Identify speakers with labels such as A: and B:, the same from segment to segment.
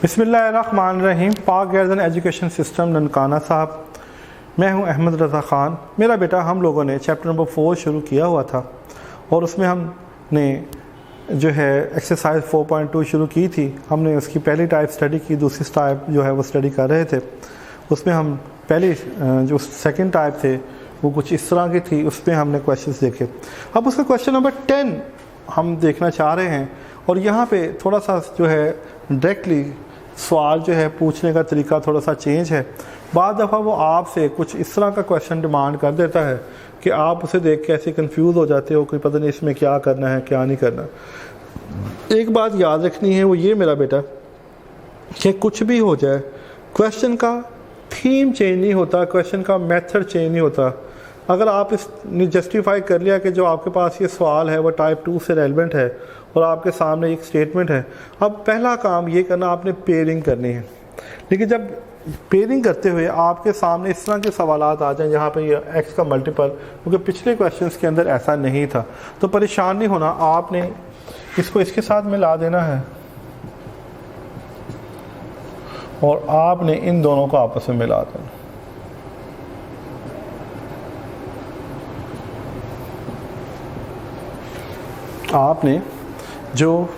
A: बिस्मिल्लाहिर्रहमानिर्रहीम। पाक गर्दन एजुकेशन सिस्टम ननकाना साहब, मैं हूं अहमद रज़ा ख़ान। मेरा बेटा, हम लोगों ने चैप्टर नंबर 4 शुरू किया हुआ था और उसमें हमने जो है एक्सरसाइज 4.2 शुरू की थी। हमने उसकी पहली टाइप स्टडी की, दूसरी टाइप जो है वो स्टडी कर रहे थे। उसमें हम पहली जो सेकंड टाइप थे वो कुछ इस तरह की थी, उसमें हमने क्वेश्चंस देखे। अब उसका क्वेश्चन नंबर 10 हम देखना चाह रहे हैं और यहाँ पे थोड़ा सा जो है डायरेक्टली सवाल जो है पूछने का तरीका थोड़ा सा चेंज है। बाद दफ़ा वो आपसे कुछ इस तरह का क्वेश्चन डिमांड कर देता है कि आप उसे देख के ऐसे कंफ्यूज हो जाते हो कि पता नहीं इसमें क्या करना है क्या नहीं करना। एक बात याद रखनी है, वो ये मेरा बेटा, कि कुछ भी हो जाए क्वेश्चन का थीम चेंज नहीं होता, क्वेश्चन का मेथड चेंज नहीं होता। अगर आप इसने जस्टिफाई कर लिया कि जो आपके पास ये सवाल है वो टाइप 2 से रेलेवेंट है और आपके सामने एक स्टेटमेंट है, अब पहला काम ये करना, आपने पेयरिंग करनी है। लेकिन जब पेयरिंग करते हुए आपके सामने इस तरह के सवाल आ जाएं जहाँ पे ये एक्स का मल्टीपल, क्योंकि पिछले क्वेश्चंस के अंदर ऐसा नहीं था, तो परेशान नहीं होना। आपने इसको इसके साथ मिला देना है और आपने इन दोनों को आपस में मिला देना। आपने जो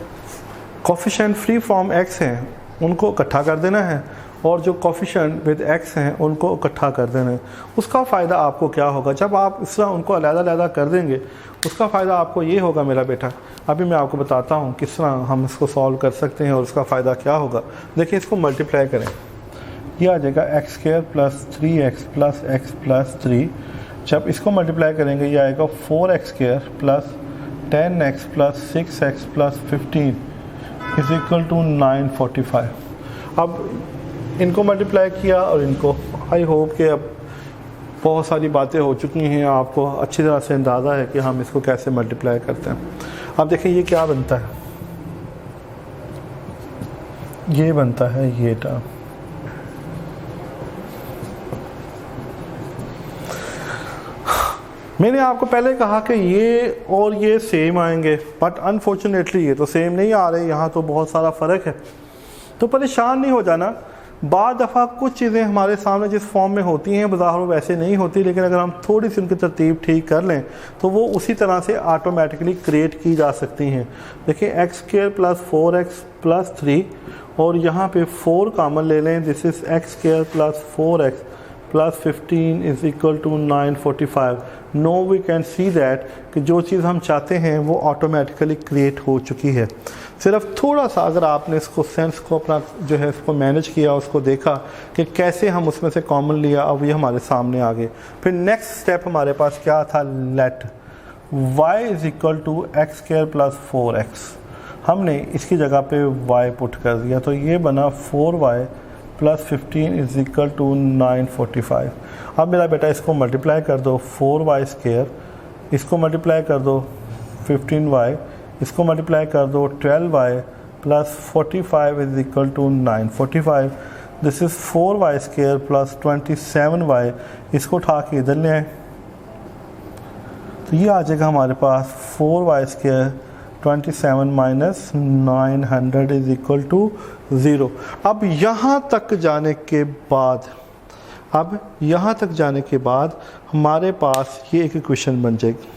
A: कोफिशिएंट फ्री फ्रॉम एक्स हैं उनको इकट्ठा कर देना है और जो कोफिशिएंट विद एक्स हैं उनको इकट्ठा कर देना है। उसका फ़ायदा आपको क्या होगा जब आप इस तरह उनको अलग-अलग कर देंगे? उसका फ़ायदा आपको ये होगा मेरा बेटा, अभी मैं आपको बताता हूँ किस तरह हम इसको सॉल्व कर सकते हैं और उसका फ़ायदा क्या होगा। देखिए, इसको मल्टीप्लाई करें, यह आ जाएगा x square plus 3x plus x plus 3। जब इसको मल्टीप्लाई करेंगे यह आएगा 4x square plus 10x plus 6x plus 15 is equal to 945। अब इनको मल्टीप्लाई किया और इनको, आई होप कि अब बहुत सारी बातें हो चुकी हैं, आपको अच्छी तरह से अंदाज़ा है कि हम इसको कैसे मल्टीप्लाई करते हैं। अब देखिए ये क्या बनता है, ये बनता है ये टर्म। मैंने आपको पहले कहा कि ये और ये सेम आएंगे, बट अनफॉर्चुनेटली ये तो सेम नहीं आ रहे, यहाँ तो बहुत सारा फ़र्क है। तो परेशान नहीं हो जाना। बाद दफ़ा कुछ चीज़ें हमारे सामने जिस फॉर्म में होती हैं बाज़ाहिर वैसे नहीं होती, लेकिन अगर हम थोड़ी सी उनकी तरतीब ठीक कर लें तो वो उसी तरह से ऑटोमेटिकली क्रिएट की जा सकती हैं। देखिए, x square plus 4x plus 3 और यहाँ पे 4 कॉमन ले लें, this is x square plus 4x plus 15 is equal to 945। No we can see that कि जो चीज़ हम चाहते हैं वो ऑटोमेटिकली क्रिएट हो चुकी है। सिर्फ थोड़ा सा अगर आपने इसको सेंस को अपना जो है इसको मैनेज किया, उसको देखा कि कैसे हम उसमें से कॉमन लिया, अब ये हमारे सामने आ गए। फिर नेक्स्ट स्टेप हमारे पास क्या था, let y is equal to x square plus 4x। हमने इसकी जगह पे y पुट कर दिया तो ये बना 4y plus 15 is equal to 945। अब मेरा बेटा इसको मल्टीप्लाई कर दो, 4y स्क्वायर, इसको मल्टीप्लाई कर दो 15y, इसको मल्टीप्लाई कर दो 12y plus 45 is equal to 945। This is 4y square plus 27y, इसको उठा के इधर ले आए तो ये आ जाएगा हमारे पास 4y square 27 minus 900 is equal to 0। अब यहाँ तक जाने के बाद हमारे पास ये एक इक्वेशन बन जाएगी।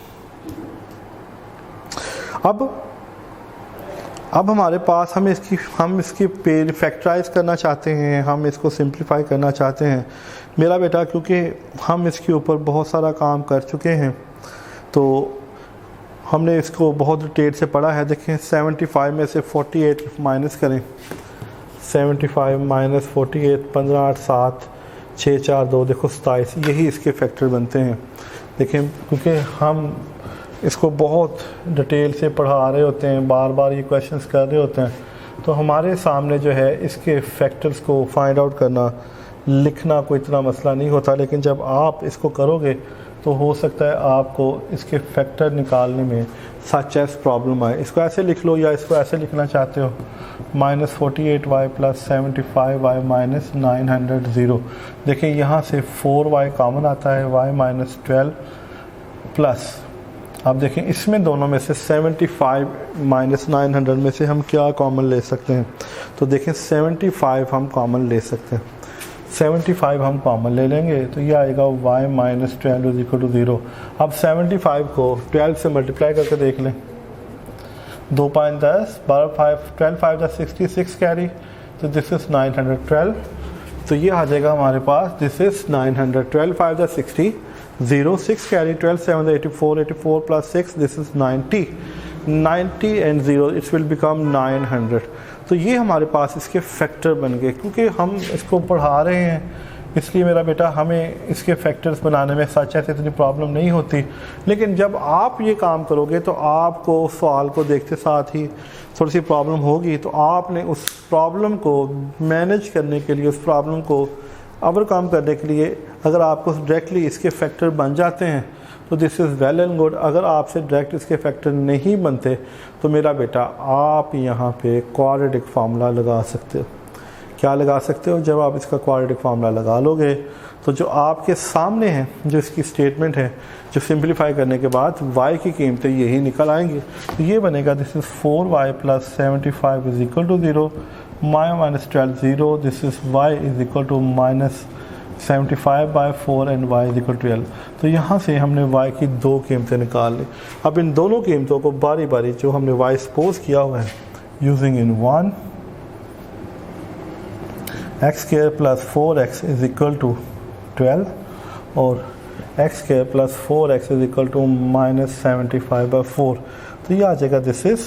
A: अब हमारे पास हम इसकी फैक्टराइज करना चाहते हैं, हम इसको सिंप्लीफाई करना चाहते हैं मेरा बेटा, क्योंकि हम इसके ऊपर बहुत सारा काम कर चुके हैं तो हमने इसको बहुत डिटेल से पढ़ा है। देखें, 75 में से 48 माइनस करें, 75 माइनस 48, 15 8 7 6 4 2, देखो 27, यही इसके फैक्टर बनते हैं। देखें, क्योंकि हम इसको बहुत डिटेल से पढ़ा रहे होते हैं, बार बार ये क्वेश्चंस कर रहे होते हैं, तो हमारे सामने जो है इसके फैक्टर्स को फाइंड आउट करना, लिखना कोई इतना मसला नहीं होता। लेकिन जब आप इसको करोगे तो हो सकता है आपको इसके फैक्टर निकालने में सच एस प्रॉब्लम आए। इसको ऐसे लिख लो या इसको ऐसे लिखना चाहते हो, minus 48y plus 75y minus 900 0। देखिए यहाँ से 4y कॉमन आता है, y माइनस 12 प्लस आप देखें इसमें दोनों में से 75 माइनस 900 में से हम क्या कॉमन ले सकते हैं। तो देखें 75 हम कॉमन ले सकते हैं, 75 हम कॉमन ले लेंगे तो ये आएगा y minus 12 is equal to 0। अब 75 को 12 से मल्टीप्लाई करके देख लें, 2 5 10, 12 5 12 5 10 66 कैरी, तो दिस इज 912। तो ये आ जाएगा हमारे पास, this is 900, 12 5 10 60, 0 6 carry, 12 7 84, 84 plus 6, this is 90, 90 and 0 it's will become 900। तो ये हमारे पास इसके फैक्टर बन गए। क्योंकि हम इसको पढ़ा रहे हैं इसलिए मेरा बेटा हमें इसके फैक्टर्स बनाने में सच है तो इतनी प्रॉब्लम नहीं होती, लेकिन जब आप ये काम करोगे तो आपको सवाल को देखते साथ ही थोड़ी सी प्रॉब्लम होगी। तो आपने उस प्रॉब्लम को मैनेज करने के लिए, उस प्रॉब्लम को ओवरकम करने के लिए अगर आपको डायरेक्टली इसके फैक्टर बन जाते हैं तो this is well and good. अगर आपसे डायरेक्ट इसके फैक्टर नहीं बनते तो मेरा बेटा आप यहाँ पे क्वाड्रेटिक फार्मूला लगा सकते हो। क्या लगा सकते हो? जब आप इसका क्वाड्रेटिक फार्मूला लगा लोगे तो जो आपके सामने है, जो इसकी स्टेटमेंट है, जो सिंप्लीफाई करने के बाद y की कीमतें यही निकल आएंगी। तो ये बनेगा this is 4y plus 75 is equal to 0, y minus 12 0, this is y is equal to minus 75 by 4 and y is equal to 12। तो यहाँ से हमने y की दो कीमतें निकाल ली। अब इन दोनों कीमतों को बारी बारी जो हमने y सपोज किया हुआ है using in 1 x square plus 4x is equal to 12 और x square plus 4x is equal to minus 75 by 4। तो ये आ जाएगा this is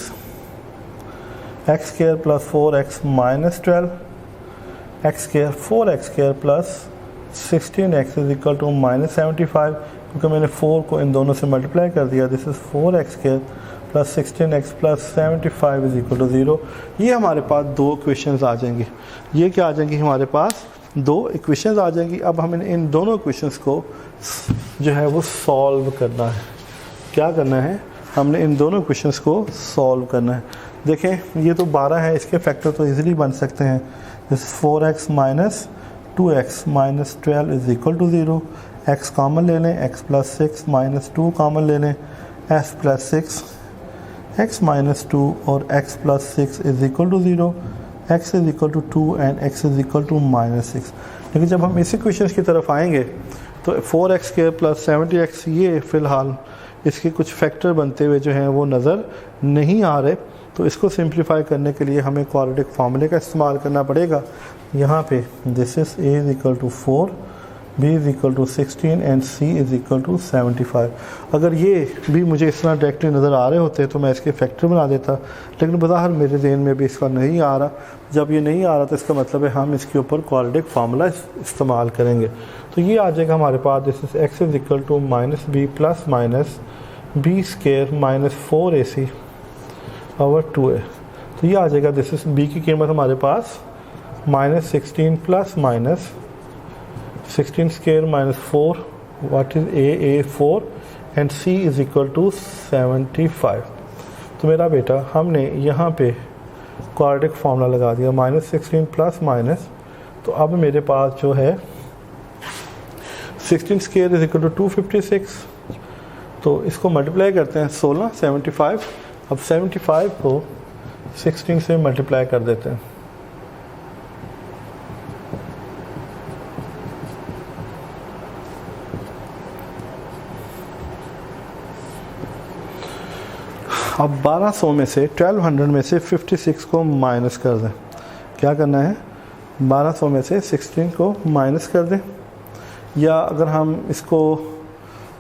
A: x square plus 4x minus 12 x square 4x square plus 16x is equal to minus 75, क्योंकि मैंने 4 को इन दोनों से मल्टीप्लाई कर दिया। This is 4x square plus 16x plus 75 is equal to 0। ये हमारे पास दो इक्वेशंस आ जाएंगी। ये क्या आ जाएंगी? हमारे पास दो इक्वेशंस आ जाएंगी। अब हमें इन दोनों इक्वेशंस को जो है वो सॉल्व करना है। क्या करना है? हमने इन दोनों इक्वेशंस को सॉल्व करना है। देखें ये तो 12 है, इसके फैक्टर तो इजीली बन सकते हैं। This 4x minus 2x minus 12 is equal to 0। x common ले लें, x प्लस 6 माइनस 2 कॉमन ले लें, s प्लस 6 x माइनस 2 और x plus 6 is equal to 0, x is equal to 2 and x is equal to minus 6। लेकिन जब हम इस equation की तरफ आएंगे तो 4x स्क्वायर प्लस 70x ये फ़िलहाल इसके कुछ फैक्टर बनते हुए जो हैं वो नज़र नहीं आ रहे। तो इसको सिंप्लीफाई करने के लिए हमें क्वाड्रेटिक फार्मूले का इस्तेमाल करना पड़ेगा। यहाँ पे this is a is equal to 4, b is equal to 16 and c is equal to 75। अगर ये भी मुझे इस तरह डायरेक्टली नज़र आ रहे होते तो मैं इसके फैक्टर बना देता, लेकिन बज़ाहिर मेरे ज़हन में भी इसका नहीं आ रहा। जब ये नहीं आ रहा तो इसका मतलब है हम इसके ऊपर क्वाड्रेटिक फार्मूला इस्तेमाल करेंगे। तो ये आ जाएगा हमारे पास, this is x is equal to minus B plus minus B square minus 4ac over 2a। तो ये आ जाएगा, दिस इज b की कीमत हमारे पास minus 16 plus minus 16 square minus 4, what is a 4 and c is equal to 75। तो मेरा बेटा हमने यहाँ पे क्वाड्रेटिक फार्मूला लगा दिया, माइनस 16 प्लस माइनस। तो अब मेरे पास जो है 16 स्क्वायर इज इक्वल टू 256। तो इसको मल्टीप्लाई करते हैं 16 75। अब 75 को 16 से मल्टीप्लाई कर देते हैं। अब 1200 में से 1200 में से 56 को माइनस कर दें। क्या करना है? 1200 में से 16 को माइनस कर दें, या अगर हम इसको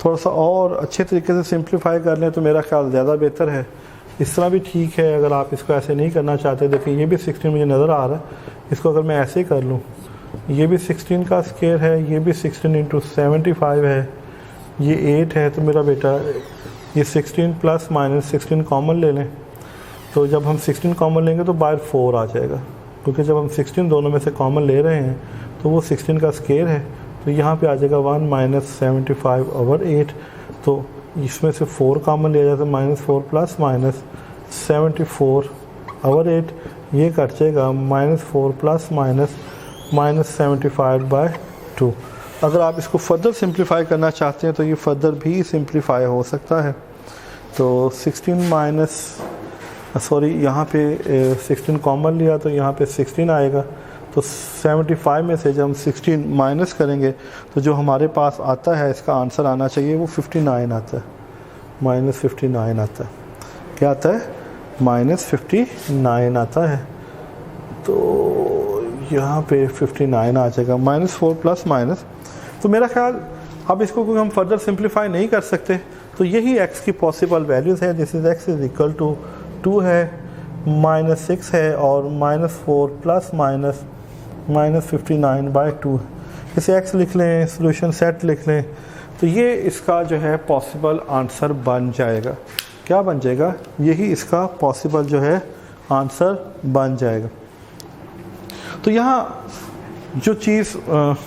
A: थोड़ा सा और अच्छे तरीके से सिंप्लीफाई कर लें तो मेरा ख्याल ज़्यादा बेहतर है। इस तरह भी ठीक है, अगर आप इसको ऐसे नहीं करना चाहते। देखिए ये भी 16 मुझे नज़र आ रहा है, इसको अगर मैं ऐसे कर लूँ, ये भी 16 का स्क्वायर है, ये भी 16 इंटू 75 है, ये 8 है। तो मेरा बेटा ये 16 प्लस माइनस 16 कॉमन ले लें। तो जब हम 16 कॉमन लेंगे तो बाहर 4 आ जाएगा, क्योंकि जब हम 16 दोनों में से कॉमन ले रहे हैं तो वो 16 का स्क्वायर है। तो यहाँ पे आ जाएगा 1 माइनस 75 ओवर 8। तो इसमें से 4 कॉमन लिया जाता है, माइनस 4 प्लस माइनस 74 ओवर 8। ये कट जाएगा minus 4 plus minus minus 75 by 2। अगर आप इसको फर्दर सिंप्लीफाई करना चाहते हैं तो ये फर्दर भी सिंप्लीफाई हो सकता है। तो 16 माइनस सॉरी यहाँ पे 16 कॉमन लिया तो यहाँ पे 16 आएगा। तो 75 में से जब हम 16 माइनस करेंगे तो जो हमारे पास आता है इसका आंसर आना चाहिए वो 59 आता है, -59 आता है। क्या आता है? -59 आता है। तो यहाँ पे 59 आ जाएगा, -4 प्लस माइनस। तो मेरा ख्याल अब इसको कोई हम फर्दर सिंप्लीफाई नहीं कर सकते, तो यही x की पॉसिबल वैल्यूज़ है। This is x is equal to 2 है, -6 है और -4 प्लस माइनस -59/2। इसे x लिख लें, सोल्यूशन सेट लिख लें, तो ये इसका जो है पॉसिबल आंसर बन जाएगा। क्या बन जाएगा? यही इसका पॉसिबल जो है आंसर बन जाएगा। तो यहाँ जो चीज़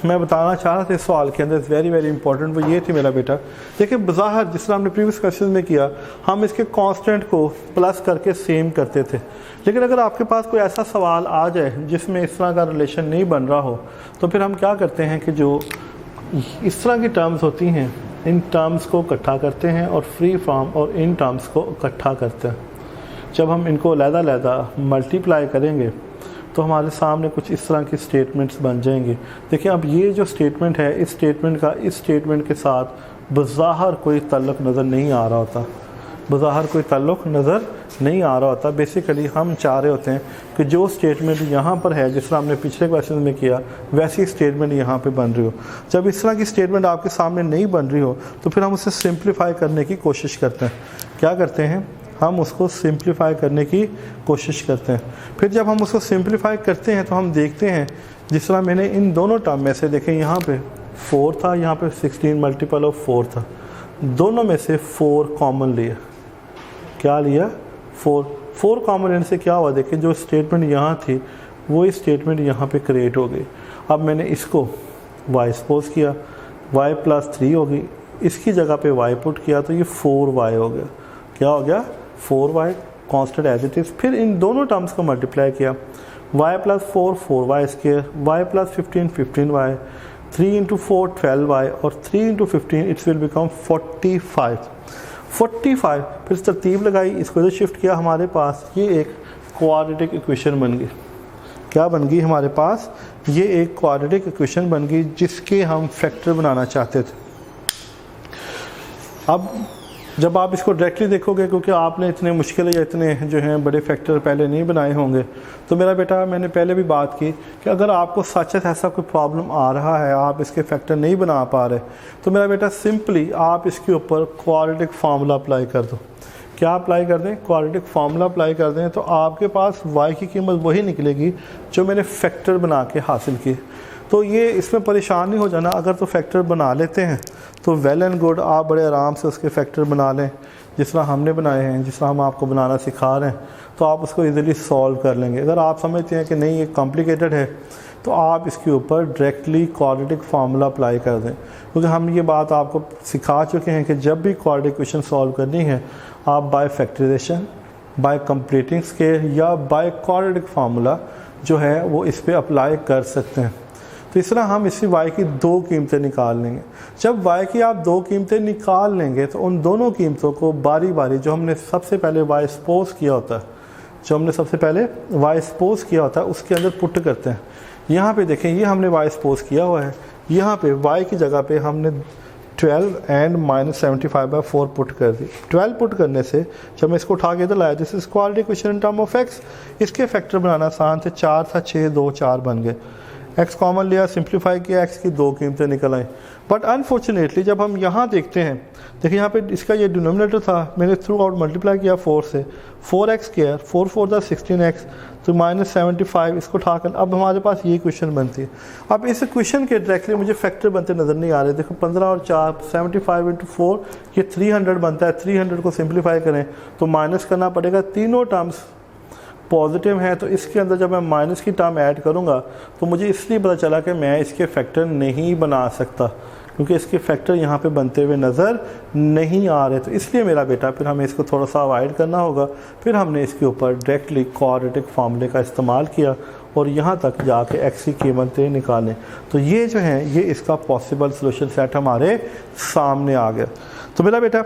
A: मैं बताना चाह रहा था इस सवाल के अंदर वेरी वेरी इंपॉर्टेंट, वो ये थी मेरा बेटा, देखिए बज़ाहिर जिस तरह हमने प्रीवियस क्वेश्चन में किया, हम इसके कांस्टेंट को प्लस करके सेम करते थे। लेकिन अगर आपके पास कोई ऐसा सवाल आ जाए जिसमें इस तरह का रिलेशन नहीं बन रहा हो, तो फिर हम क्या करते हैं कि जो इस तरह की टर्म्स होती हैं, इन टर्म्स को इकट्ठा करते हैं और फ्री फॉर्म और इन टर्म्स को इकट्ठा करते हैं। जब हम इनको अलग-अलग मल्टीप्लाई करेंगे तो हमारे सामने कुछ इस तरह की स्टेटमेंट्स बन जाएंगी। देखिए अब ये जो स्टेटमेंट है, इस स्टेटमेंट का इस स्टेटमेंट के साथ बज़ाहिर कोई ताल्लुक़ नज़र नहीं आ रहा होता, बज़ाहिर कोई ताल्लुक़ नज़र नहीं आ रहा होता। बेसिकली हम चाह रहे होते हैं कि जो स्टेटमेंट यहाँ पर है, जिस तरह हमने पिछले क्वेश्चन में किया, वैसी स्टेटमेंट यहाँ पे बन रही हो। जब इस तरह की स्टेटमेंट आपके सामने नहीं बन रही हो तो फिर हम उसे सिंप्लीफाई करने की कोशिश करते हैं। क्या करते हैं? हम उसको सिंप्लीफाई करने की कोशिश करते हैं। फिर जब हम उसको सिंप्लीफाई करते हैं तो हम देखते हैं, जिस तरह मैंने इन दोनों टर्म में से, देखें यहाँ पे 4 था, यहाँ पे 16 मल्टीपल ऑफ 4 था, दोनों में से 4 कॉमन लिया। क्या लिया? 4 कॉमन लेने से क्या हुआ? देखिए जो स्टेटमेंट यहाँ थी वो स्टेटमेंट यहाँ पे क्रिएट हो गई। अब मैंने इसको y सपोज किया, y + 3 होगी, इसकी जगह पे y पुट किया तो ये 4y हो गया। क्या हो गया? 4y constant as it is. फिर इन दोनों टर्म्स को मल्टीप्लाई किया, y + 4 4y², y + 15 15y, 3 × 4 12y और 3 × 15 इट्स विल बिकम 45। फिर तरतीब लगाई, इसको इधर शिफ्ट किया, हमारे पास ये एक क्वाड्रेटिक इक्वेशन बन गई। क्या बन गई हमारे पास? ये एक क्वाड्रेटिक इक्वेशन बन गई जिसके हम फैक्टर बनाना चाहते थे। अब जब आप इसको डायरेक्टली देखोगे, क्योंकि आपने इतने मुश्किल या इतने जो हैं बड़े फैक्टर पहले नहीं बनाए होंगे, तो मेरा बेटा मैंने पहले भी बात की कि अगर आपको सच ऐसा कोई प्रॉब्लम आ रहा है, आप इसके फैक्टर नहीं बना पा रहे, तो मेरा बेटा सिंपली आप इसके ऊपर क्वाड्रेटिक फार्मूला अप्लाई कर दो। क्या अप्लाई कर दें? क्वाड्रेटिक फार्मूला अप्लाई कर दें, तो आपके पास y की कीमत वही निकलेगी जो मैंने फैक्टर बना के हासिल की। तो ये इसमें परेशान नहीं हो जाना, अगर तो फैक्टर बना लेते हैं तो वेल एंड गुड, आप बड़े आराम से उसके फैक्टर बना लें जिस तरह हमने बनाए हैं, जिस तरह हम आपको बनाना सिखा रहे हैं, तो आप उसको इजीली सॉल्व कर लेंगे। अगर आप समझते हैं कि नहीं ये कॉम्प्लिकेटेड है, तो आप इसके ऊपर डायरेक्टली क्वाड्रेटिक फार्मूला अप्लाई कर दें, क्योंकि हम ये बात आपको सिखा चुके हैं कि जब भी क्वाड्रेटिक इक्वेशन सॉल्व करनी है, आप by factorization, by completing scale या बाय क्वाड्रेटिक फार्मूला जो है वो इस पर अप्लाई कर सकते हैं। तो इस तरह हम इसी y की 2 कीमतें निकाल लेंगे। जब y की आप 2 कीमतें निकाल लेंगे तो उन दोनों कीमतों को बारी बारी, जो हमने सबसे पहले y सपोज किया होता है, उसके अंदर पुट करते हैं। यहाँ पे देखें, ये हमने y सपोज किया हुआ है, यहाँ पे y की जगह पे हमने 12 एंड -75/4 पुट कर दी। 12 पुट करने से जब मैं इसको उठा के इधर लाया, this is quadratic equation in term of x, इसके फैक्टर बनाना आसान थे। 4 था, 6 2 4 बन गए। x कॉमन लिया, सिंप्लीफाई किया, x की 2 कीमतें निकल आई। बट अनफॉर्चुनेटली जब हम यहाँ देखते हैं, देखिए यहाँ पे इसका ये डिनोमिनेटर था, मैंने थ्रू आउट मल्टीप्लाई किया 4 से, 4x², 4 4 16x, तो -75, इसको उठाकर अब हमारे पास ये इक्वेशन बनती है। अब इस इक्वेशन के डायरेक्टली मुझे फैक्टर बनते नज़र नहीं आ रहे। देखो 15 और 4 75 × 4 ये 300 बनता है। 300 को सिंप्लीफाई करें तो माइनस करना पड़ेगा। तीनों टर्म्स पॉजिटिव है, तो इसके अंदर जब मैं माइनस की टर्म ऐड करूंगा तो मुझे इसलिए पता चला कि मैं इसके फैक्टर नहीं बना सकता, क्योंकि इसके फैक्टर यहाँ पे बनते हुए नज़र नहीं आ रहे। तो इसलिए मेरा बेटा फिर हमें इसको थोड़ा सा अवॉइड करना होगा। फिर हमने इसके ऊपर डायरेक्टली क्वाड्रेटिक फार्मूले का इस्तेमाल किया और यहाँ तक जाके एक्स की कीमतें निकालें। तो ये जो है ये इसका पॉसिबल सॉल्यूशन सेट हमारे सामने आ गया। तो मेरा बेटा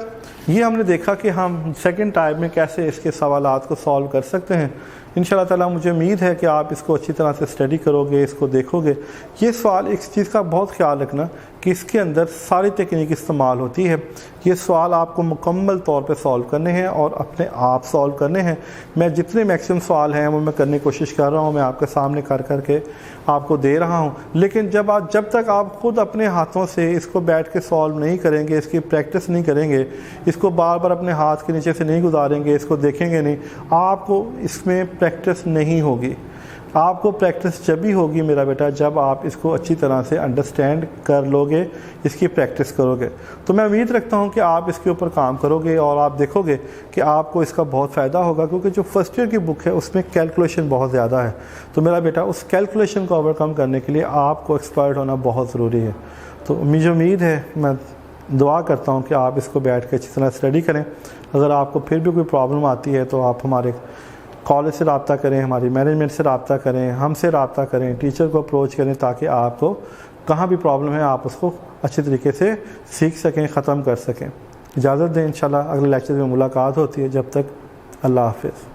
A: ये हमने देखा कि हम सेकंड टाइप में कैसे इसके सवालात को सॉल्व कर सकते हैं। इंशाल्लाह ताला मुझे उम्मीद है कि आप इसको अच्छी तरह से स्टडी करोगे, इसको देखोगे। ये सवाल एक चीज़ का बहुत ख्याल रखना कि इसके अंदर सारी तकनीक इस्तेमाल होती है। ये सवाल आपको मुकम्मल तौर पे सॉल्व करने हैं और अपने आप सॉल्व करने हैं। मैं जितने मैक्सिमम सवाल हैं वो मैं करने की कोशिश कर रहा हूँ, मैं आपके सामने कर करके आपको दे रहा हूँ। लेकिन जब तक आप खुद अपने हाथों से इसको बैठ के सॉल्व नहीं करेंगे, इसकी प्रैक्टिस नहीं करेंगे, इसको बार बार अपने हाथ के नीचे से नहीं गुजारेंगे, इसको देखेंगे नहीं, आपको इसमें प्रैक्टिस नहीं होगी। आपको प्रैक्टिस जब भी होगी मेरा बेटा जब आप इसको अच्छी तरह से अंडरस्टैंड कर लोगे, इसकी प्रैक्टिस करोगे। तो मैं उम्मीद रखता हूँ कि आप इसके ऊपर काम करोगे और आप देखोगे कि आपको इसका बहुत फ़ायदा होगा, क्योंकि जो फर्स्ट ईयर की बुक है उसमें कैलकुलेशन बहुत ज़्यादा है। तो मेरा बेटा उस कैलकुलेशन को ओवरकम करने के लिए आपको एक्सपर्ट होना बहुत ज़रूरी है। तो मुझे उम्मीद है, मैं दुआ करता हूँ कि आप इसको बैठ के अच्छी तरह स्टडी करें। अगर आपको फिर भी कोई प्रॉब्लम आती है तो आप हमारे कॉलेज से रब्ता करें, हमारी मैनेजमेंट से रब्ता करें, हमसे रब्ता करें, टीचर को अप्रोच करें, ताकि आपको कहाँ भी प्रॉब्लम है आप उसको अच्छे तरीके से सीख सकें, ख़त्म कर सकें। इजाज़त दें, इंशाल्लाह अगले लेक्चर में मुलाकात होती है। जब तक अल्लाह हाफ़िज़।